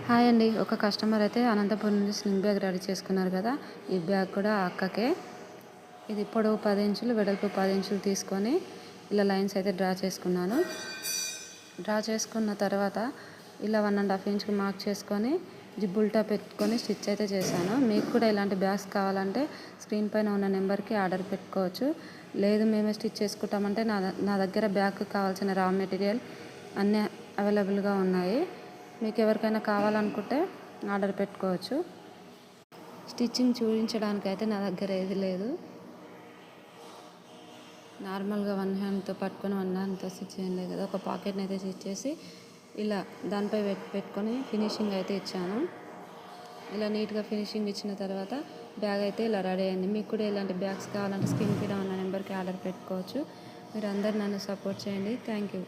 Hi అండి. ఒక customer అయితే అనంతపురం నుంచి స్లింగ్ బ్యాగ్ రెడీ చేసుకున్నారు కదా! ఈ బ్యాగ్ కూడా ఆ అక్కకే. ఇది పొడవు 10 ఇంచులు, వెడల్పు 10 ఇంచులు తీసుకొని ఇలా లైన్స్ అయితే డ్రా చేసుకున్నాను. డ్రా చేసుకున్న తర్వాత ఇలా 1½ ఇంచ్‌కి మార్క్ చేసుకొని జిప్ ఉల్టా పెట్టుకొని స్టిచ్ అయితే చేశాను. మీకు కూడా ఇలాంటి బ్యాగ్స్ కావాలంటే స్క్రీన్ పైన ఉన్న నెంబర్‌కి ఆర్డర్ పెట్టుకోవచ్చు. లేదు మేమే స్టిచ్ చేసుకుంటామంటే నా దగ్గర బ్యాగ్‌కి కావాల్సిన రా మెటీరియల్ అన్నీ అవైలబుల్‌గా ఉన్నాయి. మీకు ఎవరికైనా కావాలనుకుంటే ఆర్డర్ పెట్టుకోవచ్చు. స్టిచ్చింగ్ చూపించడానికి అయితే నా దగ్గర ఏది లేదు. నార్మల్గా వన్ హ్యాండ్తో పట్టుకొని వన్ హ్యాండ్తో స్టిచ్ చేయలేదు కదా, ఒక పాకెట్ని అయితే స్టిచ్ చేసి ఇలా దానిపై పెట్టుకొని ఫినిషింగ్ అయితే ఇచ్చాను. ఇలా నీట్గా ఫినిషింగ్ ఇచ్చిన తర్వాత బ్యాగ్ అయితే ఇలా రెడీ అయింది. మీకు కూడా ఇలాంటి బ్యాగ్స్ కావాలంటే స్క్రీన్ పైన ఉన్న నెంబర్కి ఆర్డర్ పెట్టుకోవచ్చు. మీరు అందరు నన్ను సపోర్ట్ చేయండి. Thank you.